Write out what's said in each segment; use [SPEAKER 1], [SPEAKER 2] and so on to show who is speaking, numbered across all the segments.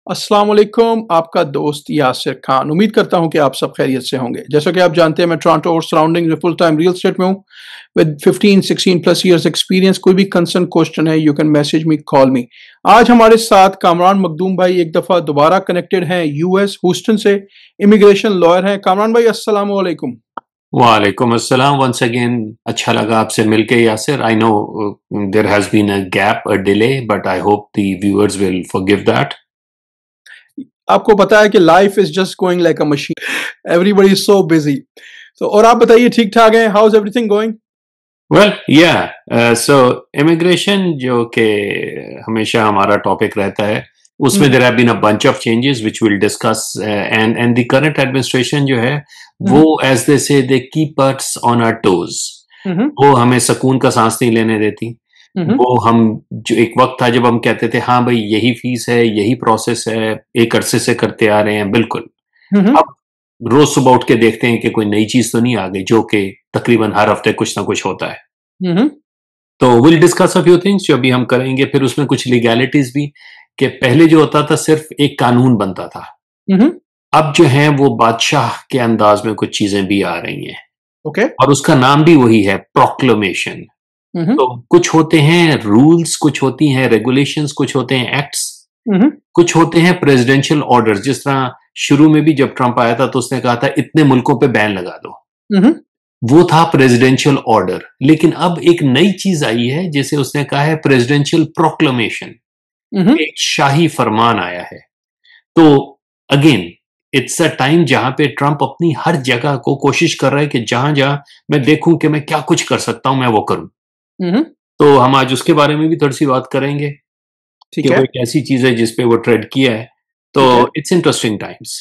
[SPEAKER 1] अस्सलाम वालेकुम, आपका दोस्त यासिर खान। उम्मीद करता हूं कि आप सब खैरियत से होंगे। जैसा कि आप जानते हैं, मैं टोरंटो और सराउंडिंग में फुल टाइम रियल एस्टेट में हूं विद 15-16 प्लस इयर्स एक्सपीरियंस। कोई भी कंसर्न क्वेश्चन है, you can message me, call मी। आज हमारे साथ कामरान मखदूम भाई एक दफ़ा दोबारा कनेक्टेड हैं यूएस ह्यूस्टन से। इमिग्रेशन लॉयर हैं। कामरान भाई, अस्सलाम वालेकुम।
[SPEAKER 2] वालेकुम अस्सलाम वंस अगेन। अच्छा लगा आपसे मिलके Yasir. I know there has been a gap, a delay, but I hope the viewers will forgive that.
[SPEAKER 1] आपको पता है कि life is just going like a machine, everybody is so busy. तो और आप बताइए, ठीक ठाक है? How is everything going?
[SPEAKER 2] Well yeah so immigration जो कि हमेशा हमारा टॉपिक रहता है, उसमें there have been a bunch of changes which will discuss, and the current administration जो है वो, as they say, they keep us on our toes. वो हमें सुकून का सांस नहीं लेने देती। वो हम, जो एक वक्त था जब हम कहते थे हाँ भाई यही फीस है, यही प्रोसेस है, एक अरसे से करते आ रहे हैं, बिल्कुल। अब रोज सुबह उठ के देखते हैं कि कोई नई चीज तो नहीं आ गई, जो कि तकरीबन हर हफ्ते कुछ ना कुछ होता है। तो will discuss a few things जो अभी हम करेंगे, फिर उसमें कुछ लीगैलिटीज भी, कि पहले जो होता था सिर्फ एक कानून बनता था, अब जो है वो बादशाह के अंदाज में कुछ चीजें भी आ रही हैं।
[SPEAKER 1] ओके।
[SPEAKER 2] और उसका नाम भी वही है, प्रोक्लेमेशन। तो कुछ होते हैं रूल्स, कुछ होती हैं रेगुलेशंस, कुछ होते हैं एक्ट्स, कुछ होते हैं प्रेसिडेंशियल ऑर्डर्स। जिस तरह शुरू में भी जब ट्रंप आया था तो उसने कहा था इतने मुल्कों पे बैन लगा दो, वो था प्रेसिडेंशियल ऑर्डर। लेकिन अब एक नई चीज आई है जिसे उसने कहा है प्रेसिडेंशियल प्रोक्लेमेशन। एक शाही फरमान आया है। तो अगेन, इट्स अ टाइम जहां पे ट्रंप अपनी हर जगह को कोशिश कर रहा है कि जहां जहां मैं देखूं कि मैं क्या कुछ कर सकता हूं, मैं वो करूं। तो हम आज उसके बारे में भी थोड़ी सी बात करेंगे कि
[SPEAKER 1] ठीक
[SPEAKER 2] वो
[SPEAKER 1] है।
[SPEAKER 2] एक ऐसी चीज है जिसपे वो ट्रेड किया है। तो
[SPEAKER 1] ठीक है।
[SPEAKER 2] It's interesting times.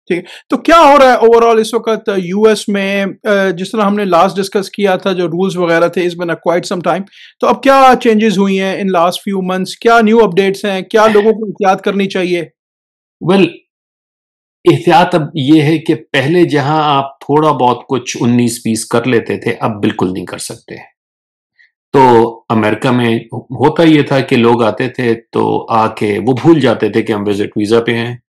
[SPEAKER 1] ठीक है। तो क्या हो रहा है ओवरऑल इस वक्त यूएस में? जिस तरह हमने लास्ट डिस्कस किया था, जो रूल्स वगैरह थे, इस बिन क्वाइट सम टाइम। तो अब क्या चेंजेस हुई हैं इन लास्ट फ्यू मंथ्स? क्या न्यू अपडेट्स हैं? क्या लोगों को एहतियात करनी चाहिए?
[SPEAKER 2] वेल, एहतियात अब ये है कि पहले जहां आप थोड़ा बहुत कुछ 19-20 कर लेते थे, अब बिल्कुल नहीं कर सकते। तो अमेरिका में होता ये था कि लोग आते थे तो आके वो भूल जाते थे कि हम विजिट वीजा पे हैं,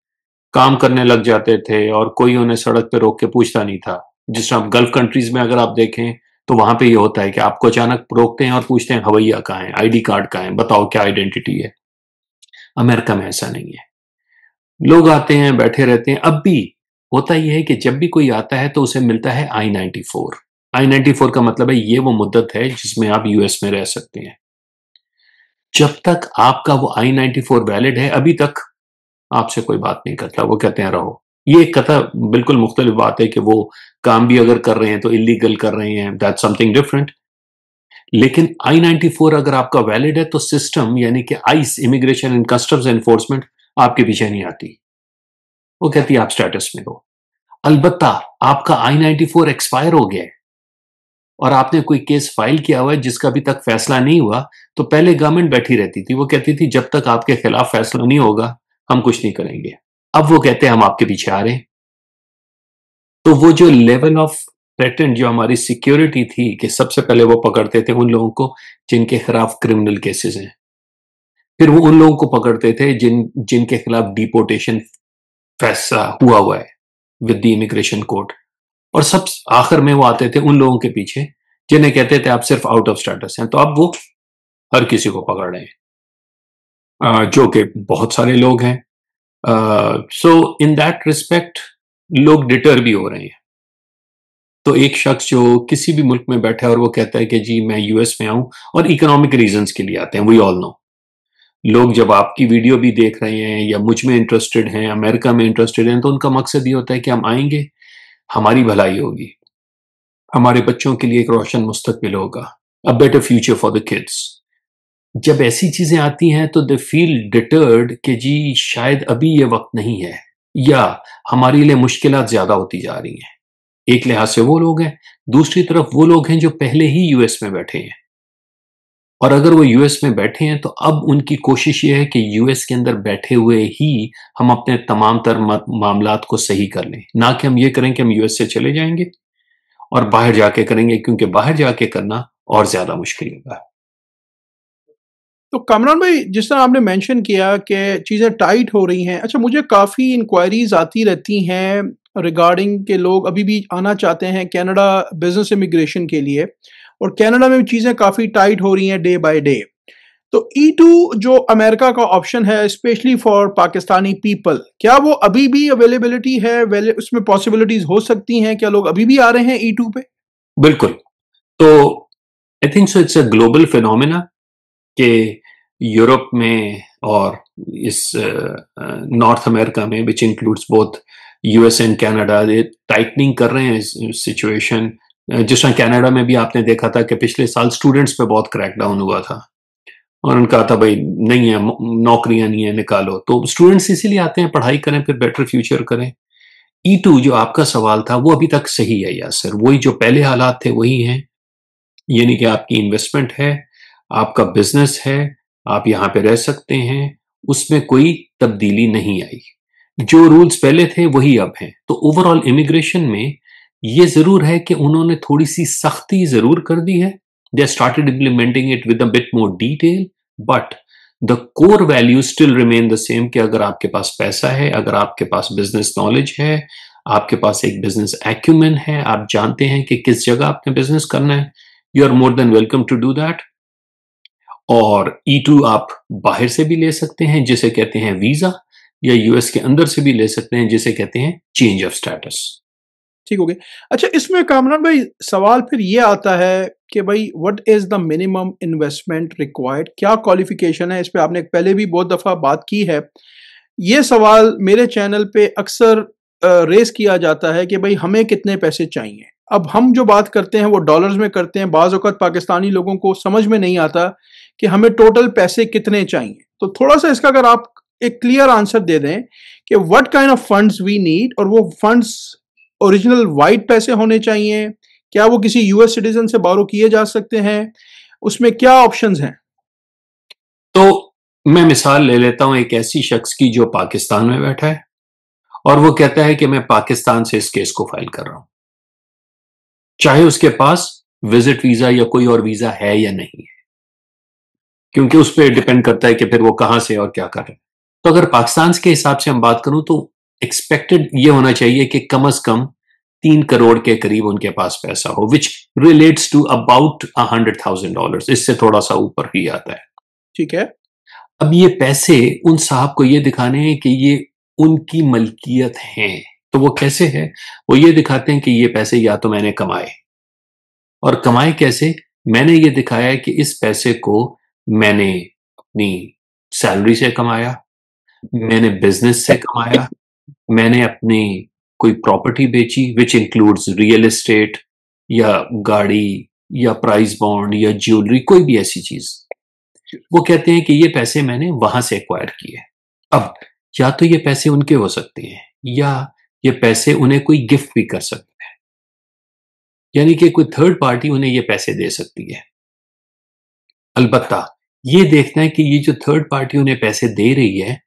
[SPEAKER 2] काम करने लग जाते थे और कोई उन्हें सड़क पे रोक के पूछता नहीं था। जिस तरह गल्फ कंट्रीज में अगर आप देखें तो वहां पे ये होता है कि आपको अचानक रोकते हैं और पूछते हैं हवैया कहाँ है, आईडी कार्ड कहाँ है, बताओ क्या आइडेंटिटी है। अमेरिका में ऐसा नहीं है। लोग आते हैं, बैठे रहते हैं। अब भी होता यह है कि जब भी कोई आता है तो उसे मिलता है I-94। I-94 का मतलब है ये वो मुद्दत है जिसमें आप यूएस में रह सकते हैं। जब तक आपका वो I-94 वैलिड है, अभी तक आपसे कोई बात नहीं करता, वो कहते हैं रहो। ये एक कथा बिल्कुल मुख्तलिफ बात है कि वो काम भी अगर कर रहे हैं तो इलीगल कर रहे हैं, दैट्स समथिंग डिफरेंट। लेकिन I-94 अगर आपका वैलिड है तो सिस्टम, यानी कि ice, immigration and customs enforcement, आपके पीछे नहीं आती। वो कहती है आप स्टेटस में हो। अलबत्ता आपका I-94 एक्सपायर हो गया है और आपने कोई केस फाइल किया हुआ है जिसका अभी तक फैसला नहीं हुआ, तो पहले गवर्नमेंट बैठी रहती थी, वो कहती थी जब तक आपके खिलाफ फैसला नहीं होगा हम कुछ नहीं करेंगे। अब वो कहते हैं हम आपके पीछे आ रहे हैं। तो वो जो लेवल ऑफ थ्रेटेंड, जो हमारी सिक्योरिटी थी कि सबसे पहले वो पकड़ते थे उन लोगों को जिनके खिलाफ क्रिमिनल केसेस हैं, फिर वो उन लोगों को पकड़ते थे जिनके खिलाफ डिपोर्टेशन फैसला हुआ हुआ है विद द इमिग्रेशन कोर्ट, और सब आखिर में वो आते थे उन लोगों के पीछे जिन्हें कहते थे आप सिर्फ आउट ऑफ स्टेटस हैं। तो अब वो हर किसी को पकड़ रहे हैं, जो कि बहुत सारे लोग हैं। सो इन दैट रिस्पेक्ट लोग डिटर भी हो रहे हैं। तो एक शख्स जो किसी भी मुल्क में बैठा है और वो कहता है कि जी मैं यूएस में आऊं, और इकोनॉमिक रीजंस के लिए आते हैं, वी ऑल नो। लोग जब आपकी वीडियो भी देख रहे हैं या मुझ में इंटरेस्टेड हैं, अमेरिका में इंटरेस्टेड हैं, तो उनका मकसद ये होता है कि हम आएंगे, हमारी भलाई होगी, हमारे बच्चों के लिए एक रोशन मुस्तकबिल होगा, a better future for the kids. जब ऐसी चीजें आती हैं तो दे फील डिटर्ड कि जी शायद अभी ये वक्त नहीं है, या हमारे लिए मुश्किलात ज्यादा होती जा रही हैं। एक लिहाज से वो लोग हैं, दूसरी तरफ वो लोग हैं जो पहले ही यूएस में बैठे हैं, और अगर वो यूएस में बैठे हैं तो अब उनकी कोशिश ये है कि यूएस के अंदर बैठे हुए ही हम अपने तमाम तर मामलात को सही कर लें, ना कि हम ये करें कि हम यूएस से चले जाएंगे और बाहर जाके करेंगे, क्योंकि बाहर जाके करना और ज्यादा मुश्किल होगा।
[SPEAKER 1] तो कामरान भाई, जिस तरह आपने मेंशन किया कि चीज़ें टाइट हो रही हैं, अच्छा मुझे काफ़ी इंक्वायरीज़ आती रहती हैं रिगार्डिंग के लोग अभी भी आना चाहते हैं कनाडा बिज़नेस इमिग्रेशन के लिए, और कनाडा में भी चीज़ें काफ़ी टाइट हो रही हैं डे बाय डे। तो E2 जो अमेरिका का ऑप्शन है स्पेशली फॉर पाकिस्तानी पीपल, क्या वो अभी भी अवेलेबिलिटी है? उसमें पॉसिबिलिटीज़ हो सकती हैं? क्या लोग अभी भी आ रहे हैं E2 पे?
[SPEAKER 2] बिल्कुल। तो I think so it's a global phenomena कि यूरोप में और इस नॉर्थ अमेरिका में, which includes both US and Canada, ये टाइटनिंग कर रहे हैं सिचुएशन। जिस तरह कनाडा में भी आपने देखा था कि पिछले साल स्टूडेंट्स पे बहुत क्रैकडाउन हुआ था और उनका था भाई नहीं है, नौकरियां नहीं है, निकालो। तो स्टूडेंट्स इसीलिए आते हैं, पढ़ाई करें, फिर बेटर फ्यूचर करें। E2 जो आपका सवाल था वो अभी तक सही है यासर, वही जो पहले हालात थे वही हैं। यानी कि आपकी इन्वेस्टमेंट है, आपका बिजनेस है, आप यहाँ पे रह सकते हैं, उसमें कोई तब्दीली नहीं आई। जो रूल्स पहले थे वही अब हैं। तो ओवरऑल इमिग्रेशन में ये जरूर है कि उन्होंने थोड़ी सी सख्ती जरूर कर दी है। They started implementing it with a bit more detail, but the core value still remain the same कि अगर आपके पास पैसा है, अगर आपके पास बिजनेस नॉलेज है, आपके पास एक बिजनेस एक्यूमेन है, आप जानते हैं कि किस जगह आपने बिजनेस करना है, you are more than welcome to do that. और E2 आप बाहर से भी ले सकते हैं जिसे कहते हैं वीजा, या यूएस के अंदर से भी ले सकते हैं जिसे कहते हैं चेंज ऑफ स्टेटस।
[SPEAKER 1] ठीक हो गया। अच्छा, इसमें कामरान भाई सवाल फिर ये आता है कि भाई what is the minimum investment required? क्या क्वालिफ़िकेशन है? इस पे आपने पहले भी बहुत दफ़ा बात की है। ये सवाल मेरे चैनल पे अक्सर रेज़ किया जाता है कि भाई हमें कितने पैसे चाहिए? अब हम जो बात करते हैं वो डॉलर्स में करते हैं, बाज़ औक़ात पाकिस्तानी लोगों को समझ में नहीं आता कि हमें टोटल पैसे कितने चाहिए। तो थोड़ा-सा इसका अगर आप एक क्लियर आंसर दे दें कि what kind of funds we need, और वो फंड्स ओरिजिनल वाइट पैसे होने चाहिए? क्या वो किसी यूएस सिटीजन से बोरो किए जा सकते हैं? उसमें क्या ऑप्शंस हैं?
[SPEAKER 2] तो मैं मिसाल ले लेता हूं एक ऐसी शख्स की जो पाकिस्तान में बैठा है और वो कहता है कि मैं पाकिस्तान से इस केस को फाइल कर रहा हूं, चाहे उसके पास विजिट वीजा या कोई और वीजा है या नहीं है, क्योंकि उस पर डिपेंड करता है कि फिर वो कहां से और क्या कर रहे हैं। तो अगर पाकिस्तान के हिसाब से हम बात करूं तो एक्सपेक्टेड ये होना चाहिए कि कम से कम 3 करोड़ के करीब उनके पास पैसा हो, विच रिलेट्स टू अबाउट $100,000। इससे थोड़ा सा ऊपर ही आता है।
[SPEAKER 1] ठीक है।
[SPEAKER 2] अब ये पैसे उन साहब को ये दिखाने हैं कि ये उनकी मलकियत हैं। तो वो कैसे है? वो ये दिखाते हैं कि ये पैसे या तो मैंने कमाए, और कमाए कैसे? मैंने ये दिखाया है कि इस पैसे को मैंने अपनी सैलरी से कमाया, मैंने बिजनेस से कमाया, मैंने अपनी कोई प्रॉपर्टी बेची, विच इंक्लूड्स रियल एस्टेट या गाड़ी या प्राइस बॉन्ड या ज्वेलरी, कोई भी ऐसी चीज। वो कहते हैं कि ये पैसे मैंने वहां से एक्वायर किए। अब या तो ये पैसे उनके हो सकते हैं, या ये पैसे उन्हें कोई गिफ्ट भी कर सकता है, यानी कि कोई थर्ड पार्टी उन्हें ये पैसे दे सकती है। अलबत्ता ये देखना है कि ये जो थर्ड पार्टी उन्हें पैसे दे रही है,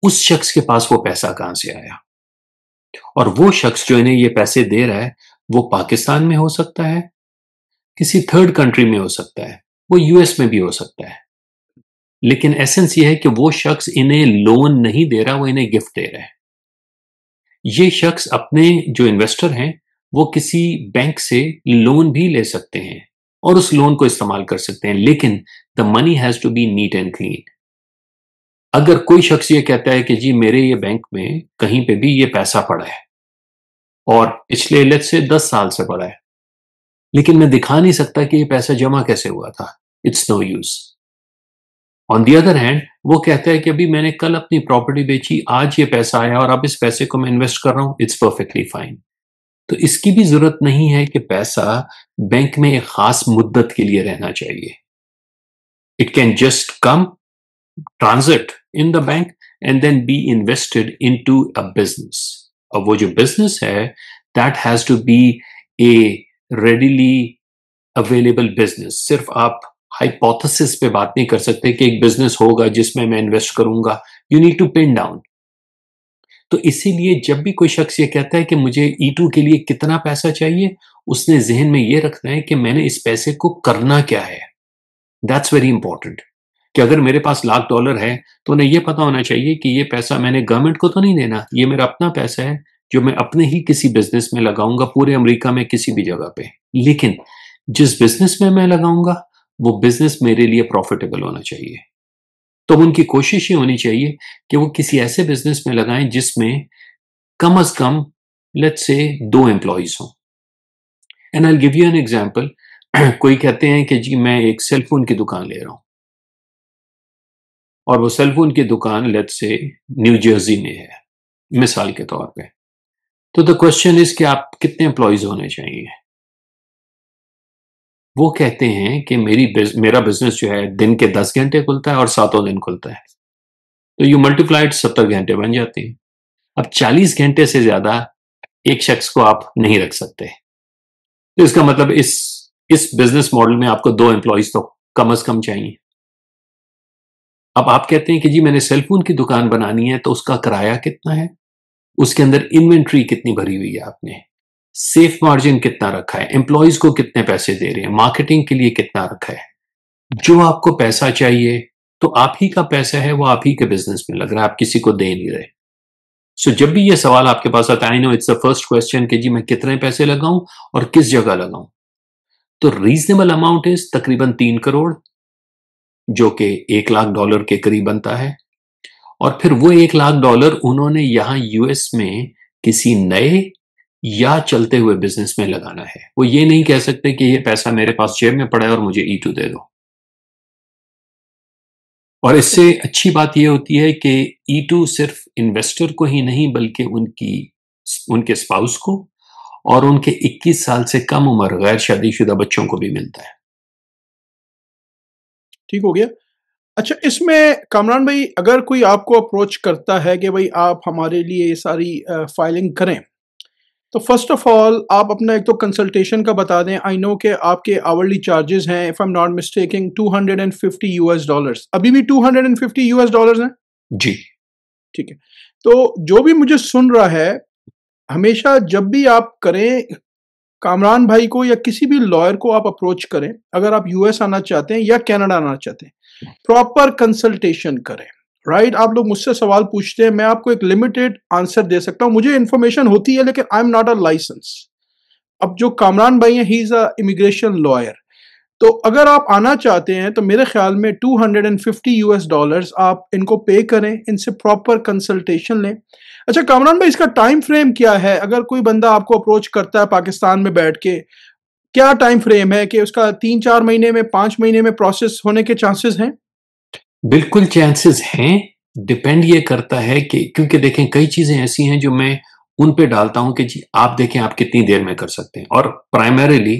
[SPEAKER 2] उस शख्स के पास वो पैसा कहां से आया। और वो शख्स जो इन्हें ये पैसे दे रहा है वो पाकिस्तान में हो सकता है, किसी थर्ड कंट्री में हो सकता है, वो यूएस में भी हो सकता है। लेकिन एसेंस ये है कि वो शख्स इन्हें लोन नहीं दे रहा, वो इन्हें गिफ्ट दे रहा है। ये शख्स अपने जो इन्वेस्टर हैं वो किसी बैंक से लोन भी ले सकते हैं और उस लोन को इस्तेमाल कर सकते हैं, लेकिन the money has to be neat and clean. अगर कोई शख्स ये कहता है कि जी मेरे ये बैंक में कहीं पे भी ये पैसा पड़ा है और पिछले लेट्स से 10 साल से पड़ा है, लेकिन मैं दिखा नहीं सकता कि ये पैसा जमा कैसे हुआ था, it's no use. On the other hand वो कहता है कि अभी मैंने कल अपनी प्रॉपर्टी बेची, आज ये पैसा आया और अब इस पैसे को मैं इन्वेस्ट कर रहा हूं, इट्स परफेक्टली फाइन। तो इसकी भी जरूरत नहीं है कि पैसा बैंक में एक खास मुद्दत के लिए रहना चाहिए। It can just come, transit in the bank and then be invested into a business. अब वो जो बिजनेस है that has to be a readily available business. सिर्फ आप हाइपोथेसिस पे बात नहीं कर सकते कि एक बिजनेस होगा जिसमें मैं इन्वेस्ट करूंगा। You need to pin down. तो इसीलिए जब भी कोई शख्स ये कहता है कि मुझे E2 के लिए कितना पैसा चाहिए, उसने जहन में ये रखना है कि मैंने इस पैसे को करना क्या है। That's very important. कि अगर मेरे पास $1,00,000 है तो उन्हें ये पता होना चाहिए कि ये पैसा मैंने गवर्नमेंट को तो नहीं देना, ये मेरा अपना पैसा है जो मैं अपने ही किसी बिजनेस में लगाऊंगा पूरे अमेरिका में किसी भी जगह पे। लेकिन जिस बिजनेस में मैं लगाऊंगा वो बिजनेस मेरे लिए प्रॉफिटेबल होना चाहिए। तो उनकी कोशिश ये होनी चाहिए कि वो किसी ऐसे बिजनेस में लगाएं जिसमें कम से कम लेट्स से 2 एम्प्लॉइज हों। And I give you an example. कोई कहते हैं कि जी मैं एक सेलफोन की दुकान ले रहा हूं और वो सेलफोन की दुकान लेट्स से न्यू जर्सी में है, मिसाल के तौर पे। तो द क्वेश्चन इज कि आप कितने एम्प्लॉइज होने चाहिए। वो कहते हैं कि मेरा बिजनेस जो है दिन के 10 घंटे खुलता है और 7 दिन खुलता है, तो यू मल्टीप्लाइड 70 घंटे बन जाते हैं। अब 40 घंटे से ज्यादा एक शख्स को आप नहीं रख सकते। तो इसका मतलब इस बिजनेस मॉडल में आपको 2 एम्प्लॉइज तो कम से कम चाहिए। अब आप कहते हैं कि जी मैंने सेलफोन की दुकान बनानी है तो उसका किराया कितना है, उसके अंदर इन्वेंट्री कितनी भरी हुई है आपने, सेफ मार्जिन कितना रखा है, एम्प्लॉइज को कितने पैसे दे रहे हैं, मार्केटिंग के लिए कितना रखा है। जो आपको पैसा चाहिए तो आप ही का पैसा है, वो आप ही के बिजनेस में लग रहा है, आप किसी को दे नहीं रहे। सो जब भी ये सवाल आपके पास आता है, I know it's the first question कि जी मैं कितने पैसे लगाऊं और किस जगह लगाऊं, तो रीजनेबल अमाउंट इज तकरीबन 3 करोड़, जो कि $1,00,000 के करीब बनता है। और फिर वो $1,00,000 उन्होंने यहां यूएस में किसी नए या चलते हुए बिजनेस में लगाना है। वो ये नहीं कह सकते कि ये पैसा मेरे पास जेब में पड़ा है और मुझे E2 दे दो। और इससे अच्छी बात यह होती है कि E2 सिर्फ इन्वेस्टर को ही नहीं बल्कि उनके स्पाउस को और उनके 21 साल से कम उम्र गैर शादीशुदा बच्चों को भी मिलता है।
[SPEAKER 1] ठीक हो गया। अच्छा, इसमें कामरान भाई, अगर कोई आपको अप्रोच करता है कि भाई आप हमारे लिए ये सारी फाइलिंग करें, तो फर्स्ट ऑफ ऑल आप अपना एक तो कंसल्टेशन का बता दें। आई नो कि आपके आवरली चार्जेस हैं, if I am not mistaking, $250 अभी भी $250 हैं?
[SPEAKER 2] जी
[SPEAKER 1] ठीक है। तो जो भी मुझे सुन रहा है, हमेशा जब भी आप करें, कामरान भाई को या किसी भी लॉयर को आप अप्रोच करें, अगर आप यूएस आना चाहते हैं या कनाडा आना चाहते हैं, प्रॉपर कंसल्टेशन करें। राइट? आप लोग मुझसे सवाल पूछते हैं, मैं आपको एक लिमिटेड आंसर दे सकता हूं, मुझे इंफॉर्मेशन होती है, लेकिन I am not a license. अब जो कामरान भाई हैं, he is a immigration lawyer. तो अगर आप आना चाहते हैं तो मेरे ख्याल में $250 आप इनको पे करें, इनसे प्रॉपर कंसल्टेशन लें। अच्छा कामरान भाई, इसका टाइम फ्रेम क्या है? अगर कोई बंदा आपको अप्रोच करता है पाकिस्तान में बैठ के, क्या टाइम फ्रेम है कि उसका 3-4 महीने में, 5 महीने में प्रोसेस होने के चांसेस हैं?
[SPEAKER 2] बिल्कुल चांसेस हैं। डिपेंड ये करता है कि, क्योंकि देखें कई चीजें ऐसी हैं जो मैं उन पे डालता हूं कि जी आप देखें आप कितनी देर में कर सकते हैं। और primarily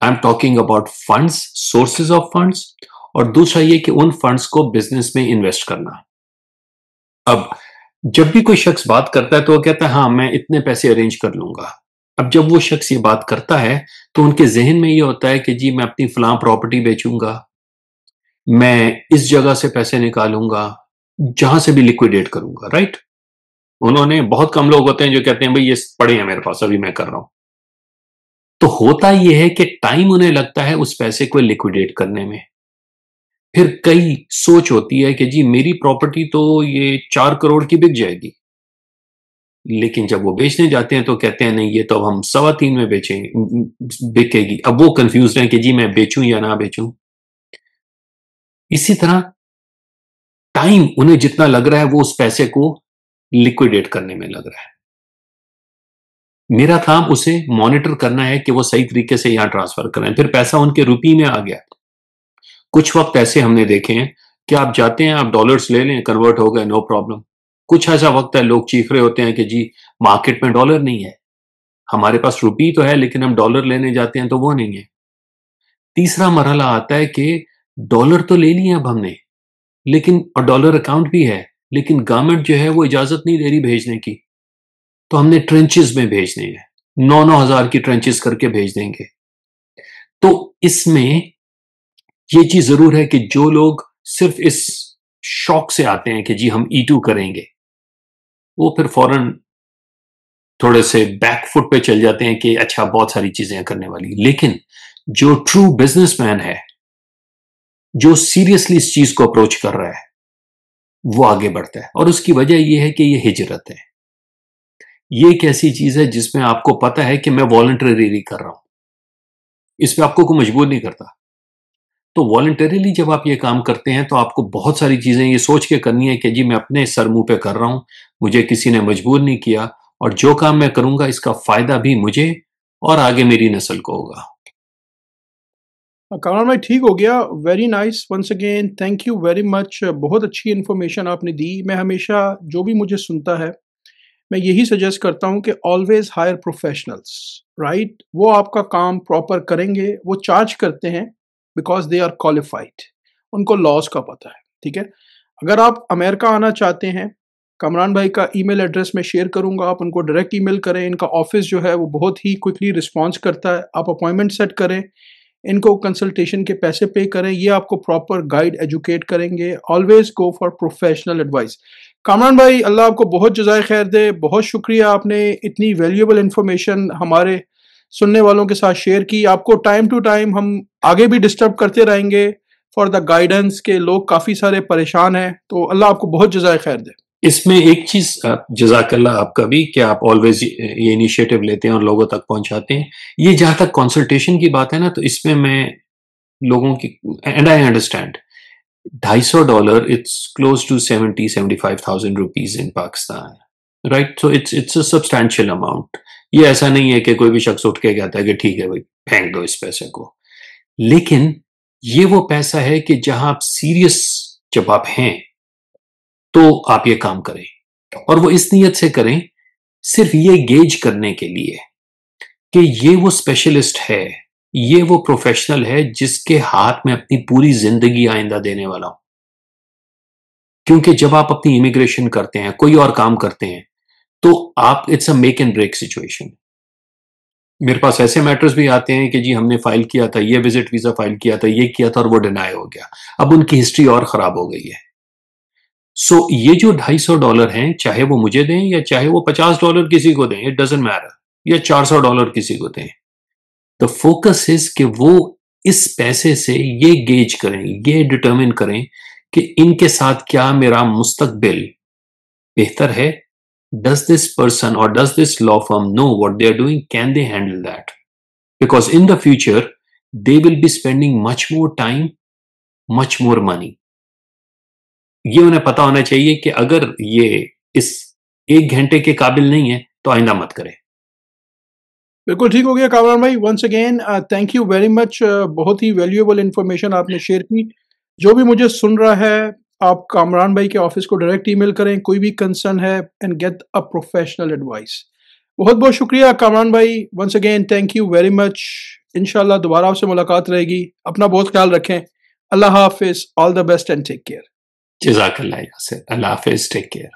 [SPEAKER 2] I am talking about funds, sources of funds, और दूसरा ये कि उन फंड्स को बिजनेस में इन्वेस्ट करना। अब जब भी कोई शख्स बात करता है तो वो कहता है हाँ मैं इतने पैसे अरेंज कर लूंगा। अब जब वो शख्स ये बात करता है तो उनके जहन में ये होता है कि जी मैं अपनी फलां प्रॉपर्टी बेचूंगा, मैं इस जगह से पैसे निकालूंगा, जहां से भी लिक्विडेट करूंगा। राइट? उन्होंने, बहुत कम लोग होते हैं जो कहते हैं भाई ये पड़े हैं मेरे पास, अभी मैं कर रहा हूं। तो होता यह है कि टाइम उन्हें लगता है उस पैसे को लिक्विडेट करने में। फिर कई सोच होती है कि जी मेरी प्रॉपर्टी तो ये 4 करोड़ की बिक जाएगी, लेकिन जब वो बेचने जाते हैं तो कहते हैं नहीं ये तो अब हम 3.25 में बेचेंगे, बिकेगी। अब वो कंफ्यूज हैं कि जी मैं बेचूं या ना बेचूं। इसी तरह टाइम उन्हें जितना लग रहा है वो उस पैसे को लिक्विडेट करने में लग रहा है। मेरा काम उसे मॉनिटर करना है कि वो सही तरीके से यहां ट्रांसफर करें। फिर पैसा उनके रुपये में आ गया। कुछ वक्त ऐसे हमने देखे हैं कि आप जाते हैं, आप डॉलर्स ले लें, कन्वर्ट हो गए, नो प्रॉब्लम। कुछ ऐसा वक्त है लोग चीख रहे होते हैं कि जी मार्केट में डॉलर नहीं है, हमारे पास रुपये तो है लेकिन हम डॉलर लेने जाते हैं तो वो नहीं है। तीसरा मरहला आता है कि डॉलर तो ले लिए अब हमने, लेकिन, और डॉलर अकाउंट भी है, लेकिन गवर्नमेंट जो है वो इजाजत नहीं दे रही भेजने की, तो हमने ट्रेंचेस में भेजने हैं, 9-9 हजार की ट्रेंचेस करके भेज देंगे। तो इसमें ये चीज जरूर है कि जो लोग सिर्फ इस शौक से आते हैं कि जी हम E2 करेंगे, वो फिर फौरन थोड़े से बैकफुट पे चल जाते हैं कि अच्छा बहुत सारी चीजें करने वाली। लेकिन जो ट्रू बिजनेसमैन है जो सीरियसली इस चीज को अप्रोच कर रहा है वो आगे बढ़ता है, और उसकी वजह यह है कि ये हिजरत है। ये एक ऐसी चीज है जिसमें आपको पता है कि मैं वॉलंटरीली कर रहा हूं, इस पे आपको कोई मजबूर नहीं करता। तो वॉलंटरीली जब आप ये काम करते हैं तो आपको बहुत सारी चीजें ये सोच के करनी है कि जी मैं अपने सर मुंह पे कर रहा हूं, मुझे किसी ने मजबूर नहीं किया, और जो काम मैं करूंगा इसका फायदा भी मुझे और आगे मेरी नस्ल को होगा।
[SPEAKER 1] कामरान भाई ठीक हो गया। Very nice, once again thank you very much. बहुत अच्छी इन्फॉर्मेशन आपने दी। मैं हमेशा जो भी मुझे सुनता है मैं यही सजेस्ट करता हूँ कि ऑलवेज हायर प्रोफेशनल्स, राइट। वो आपका काम प्रॉपर करेंगे, वो चार्ज करते हैं बिकॉज दे आर क्वालिफाइड, उनको लॉज का पता है, ठीक है। अगर आप अमेरिका आना चाहते हैं, कमरान भाई का ईमेल एड्रेस मैं शेयर करूंगा, आप उनको डायरेक्ट ईमेल करें। इनका ऑफिस जो है वो बहुत ही क्विकली रिस्पॉन्स करता है। आप अपॉइंटमेंट सेट करें, इनको कंसल्टेशन के पैसे पे करें, ये आपको प्रॉपर गाइड एजुकेट करेंगे। Always go for professional advice. Kamran भाई अल्लाह आपको बहुत जज़ाए खैर दे, बहुत शुक्रिया, आपने इतनी वैल्यूएबल इंफॉर्मेशन हमारे सुनने वालों के साथ शेयर की। आपको टाइम टू टाइम हम आगे भी डिस्टर्ब करते रहेंगे फॉर द गाइडेंस, के लोग काफ़ी सारे परेशान हैं, तो अल्लाह आपको बहुत जज़ाए खैर दे।
[SPEAKER 2] इसमें एक चीज, जजाकल्ला आपका भी, कि आप ऑलवेज ये इनिशिएटिव लेते हैं और लोगों तक पहुंचाते हैं। ये जहां तक कंसल्टेशन की बात है ना, तो इसमें मैं लोगों की, and I understand, $250, it's close to 70-75,000 rupees in Pakistan, right. So it's a substantial amount. ये ऐसा नहीं है कि कोई भी शख्स उठ के कहता है कि ठीक है भाई फेंक दो इस पैसे को, लेकिन ये वो पैसा है कि जहां आप सीरियस, जब आप हैं तो आप ये काम करें, और वो इस नीयत से करें, सिर्फ ये गेज करने के लिए कि ये वो स्पेशलिस्ट है, ये वो प्रोफेशनल है जिसके हाथ में अपनी पूरी जिंदगी आइंदा देने वाला हूं। क्योंकि जब आप अपनी इमिग्रेशन करते हैं, कोई और काम करते हैं, तो आप, it's a make and break situation. मेरे पास ऐसे मैटर्स भी आते हैं कि जी हमने फाइल किया था, ये विजिट वीजा फाइल किया था, ये किया था, और वो डिनाई हो गया, अब उनकी हिस्ट्री और खराब हो गई है। सो ये जो $250 हैं, चाहे वो मुझे दें या चाहे वो $50 किसी को दें, इट डजेंट मैटर, या $400 किसी को दें, द फोकस इज कि वो इस पैसे से ये गेज करें, ये डिटरमिन करें कि इनके साथ क्या मेरा मुस्तकबिल बेहतर है। डज दिस पर्सन और does this law firm know what they are doing, can they handle that, because in the future they will be spending much more time, much more money. ये उन्हें पता होना चाहिए कि अगर ये इस 1 घंटे के काबिल नहीं है तो आइंदा मत करें।
[SPEAKER 1] बिल्कुल ठीक हो गया कामरान भाई। Once again thank you very much. बहुत ही वैल्यूएबल इंफॉर्मेशन आपने शेयर की। जो भी मुझे सुन रहा है, आप कामरान भाई के ऑफिस को डायरेक्ट ईमेल करें, कोई भी कंसर्न है, and get a professional advice. बहुत बहुत शुक्रिया कामरान भाई। Once again thank you very much. इंशाल्लाह दोबारा आपसे मुलाकात रहेगी। अपना बहुत ख्याल रखें। अल्लाह हाफिज, all the best and take care.
[SPEAKER 2] जजाकल्लाह यासिर, अल्लाह हाफिज, टेक केयर।